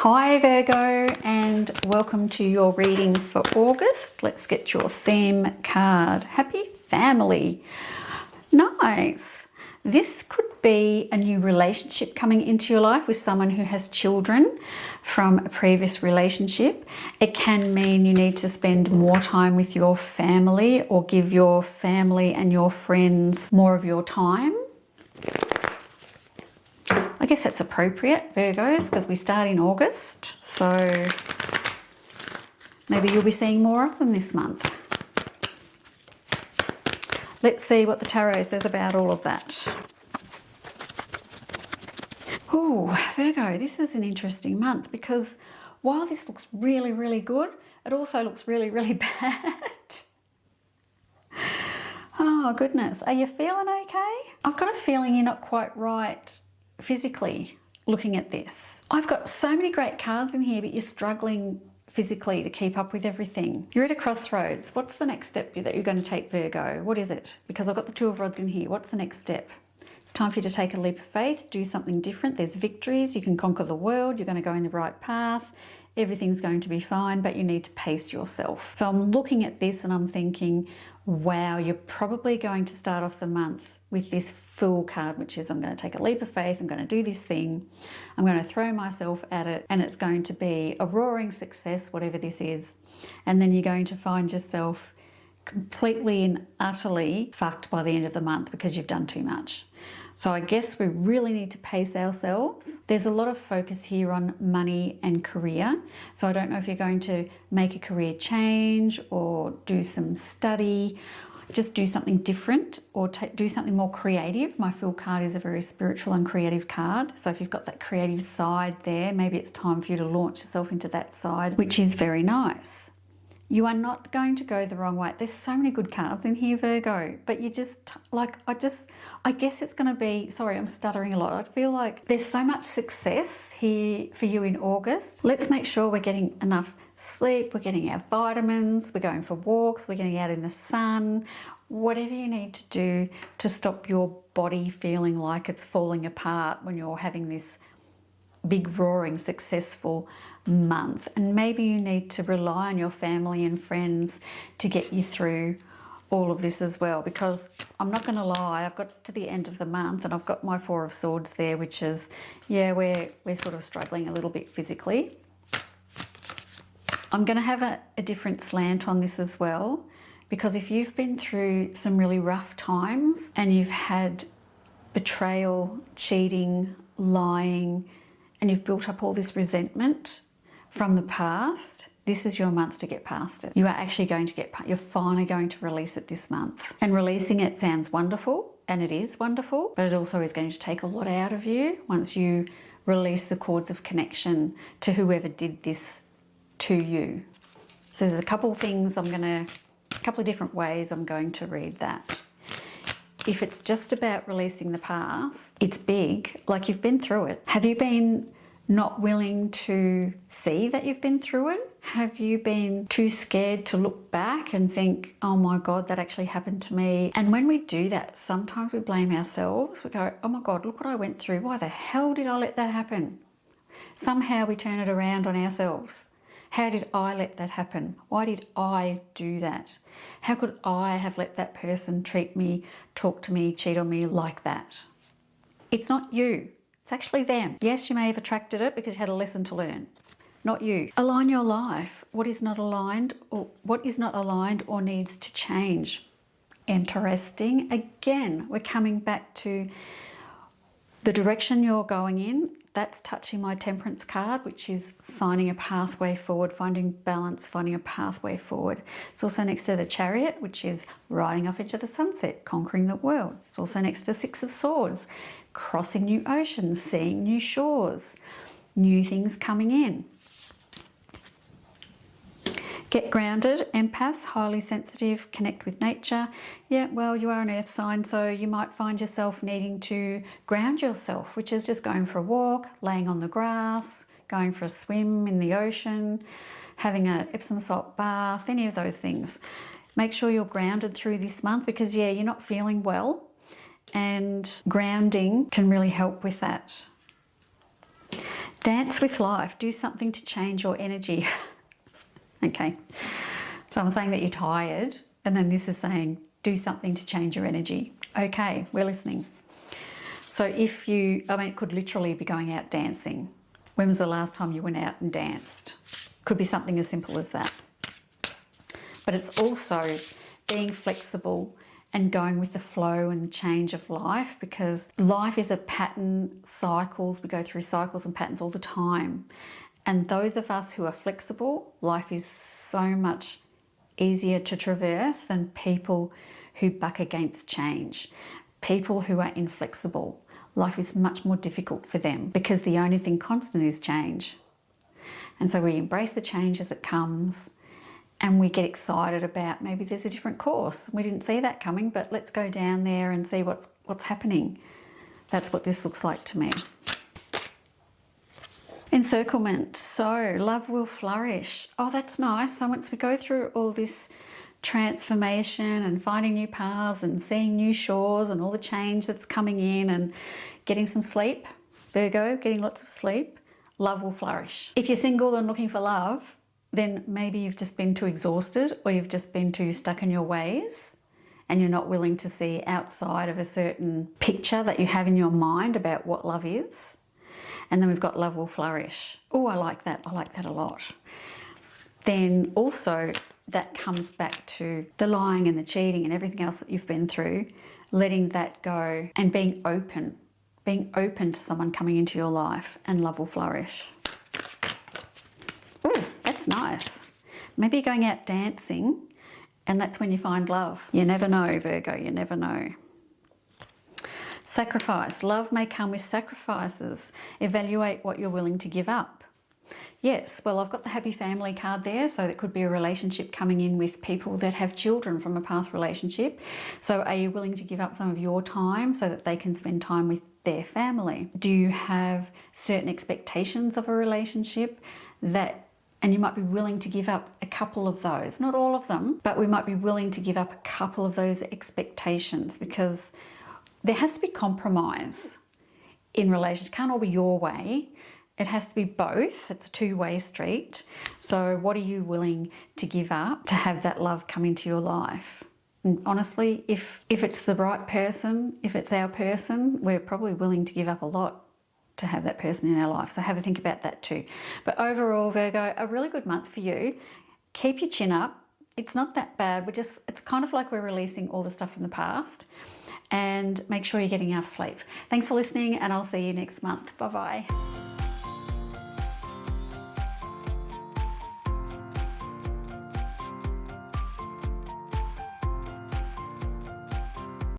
Hi Virgo, and welcome to your reading for August. Let's get your theme card. Happy family. Nice. This could be a new relationship coming into your life with someone who has children from a previous relationship. It can mean you need to spend more time with your family or give your family and your friends more of your time. I guess that's appropriate, Virgos, because we start in August, so maybe you'll be seeing more of them this month. Let's see what the tarot says about all of that. Oh, Virgo, this is an interesting month because while this looks really, really good, it also looks really, really bad. Oh, goodness. Are you feeling okay? I've got a feeling you're not quite right physically looking at this. I've got so many great cards in here, but you're struggling physically to keep up with everything. You're at a crossroads. What's the next step that you're going to take, Virgo? What is it? Because I've got the Two of Rods in here. What's the next step? It's time for you to take a leap of faith, do something different. There's victories. You can conquer the world. You're going to go in the right path. Everything's going to be fine, but you need to pace yourself. So I'm looking at this and I'm thinking, wow, you're probably going to start off the month with this Fool card, which is I'm going to take a leap of faith, I'm going to do this thing, I'm going to throw myself at it, and it's going to be a roaring success, whatever this is. And then you're going to find yourself completely and utterly fucked by the end of the month because you've done too much. So I guess we really need to pace ourselves. There's a lot of focus here on money and career. So I don't know if you're going to make a career change or do some study, just do something different or do something more creative. My Fool card is a very spiritual and creative card. So if you've got that creative side there, maybe it's time for you to launch yourself into that side, which is very nice. You are not going to go the wrong way. There's so many good cards in here, Virgo, but you just, I guess it's going to be, sorry, I'm stuttering a lot. I feel like there's so much success here for you in August. Let's make sure we're getting enough sleep, we're getting our vitamins, we're going for walks, we're getting out in the sun, whatever you need to do to stop your body feeling like it's falling apart when you're having this big, roaring, successful month. And maybe you need to rely on your family and friends to get you through all of this as well, because I'm not going to lie, I've got to the end of the month and I've got my Four of Swords there, which is, yeah, we're sort of struggling a little bit physically. I'm going to have a different slant on this as well, because if you've been through some really rough times and you've had betrayal, cheating, lying, and you've built up all this resentment from the past, this is your month to get past it. You are actually going to you're finally going to release it this month. And releasing it sounds wonderful, and it is wonderful, but it also is going to take a lot out of you once you release the cords of connection to whoever did this to you. So there's a couple of things a couple of different ways I'm going to read that. If it's just about releasing the past, it's big, like you've been through it. Have you been not willing to see that you've been through it? Have you been too scared to look back and think, oh my God, that actually happened to me? And when we do that, sometimes we blame ourselves. We go, oh my God, look what I went through. Why the hell did I let that happen? Somehow we turn it around on ourselves. How did I let that happen? Why did I do that? How could I have let that person treat me, talk to me, cheat on me like that? It's not you. It's actually them. Yes, you may have attracted it because you had a lesson to learn. Not you. Align your life. What is not aligned or needs to change? Interesting. Again, we're coming back to the direction you're going in. That's touching my Temperance card, which is finding a pathway forward, finding balance, finding a pathway forward. It's also next to the Chariot, which is riding off into the sunset, conquering the world. It's also next to Six of Swords, crossing new oceans, seeing new shores, new things coming in. Get grounded, empath, highly sensitive, connect with nature. Yeah, well, you are an earth sign, so you might find yourself needing to ground yourself, which is just going for a walk, laying on the grass, going for a swim in the ocean, having an Epsom salt bath, any of those things. Make sure you're grounded through this month because, yeah, you're not feeling well, and grounding can really help with that. Dance with life. Do something to change your energy. Okay. So I'm saying that you're tired, and then this is saying do something to change your energy. Okay, we're listening. So if you, I mean, it could literally be going out dancing. When was the last time you went out and danced? Could be something as simple as that. But it's also being flexible and going with the flow and the change of life, because life is a pattern, cycles. We go through cycles and patterns all the time. And those of us who are flexible, life is so much easier to traverse than people who buck against change. People who are inflexible, life is much more difficult for them because the only thing constant is change. And so we embrace the change as it comes, and we get excited about maybe there's a different course. We didn't see that coming, but let's go down there and see what's happening. That's what this looks like to me. Encirclement. So love will flourish. Oh, that's nice. So once we go through all this transformation and finding new paths and seeing new shores and all the change that's coming in and getting some sleep, Virgo, getting lots of sleep, love will flourish. If you're single and looking for love, then maybe you've just been too exhausted, or you've just been too stuck in your ways and you're not willing to see outside of a certain picture that you have in your mind about what love is. And then we've got love will flourish. Oh, I like that. I like that a lot. Then also that comes back to the lying and the cheating and everything else that you've been through, letting that go and being open to someone coming into your life, and love will flourish. Oh, that's nice. Maybe you're going out dancing and that's when you find love. You never know, Virgo, you never know. Sacrifice. Love may come with sacrifices. Evaluate what you're willing to give up. Yes, well, I've got the happy family card there, so that could be a relationship coming in with people that have children from a past relationship. So are you willing to give up some of your time so that they can spend time with their family? Do you have certain expectations of a relationship and you might be willing to give up a couple of those, not all of them, but we might be willing to give up a couple of those expectations, because there has to be compromise in relationships. It can't all be your way. It has to be both. It's a two-way street. So what are you willing to give up to have that love come into your life? And honestly, if it's the right person, if it's our person, we're probably willing to give up a lot to have that person in our life. So have a think about that too. But overall, Virgo, a really good month for you. Keep your chin up. It's not that bad. It's kind of like we're releasing all the stuff from the past, and make sure you're getting enough sleep. Thanks for listening, and I'll see you next month. Bye-bye.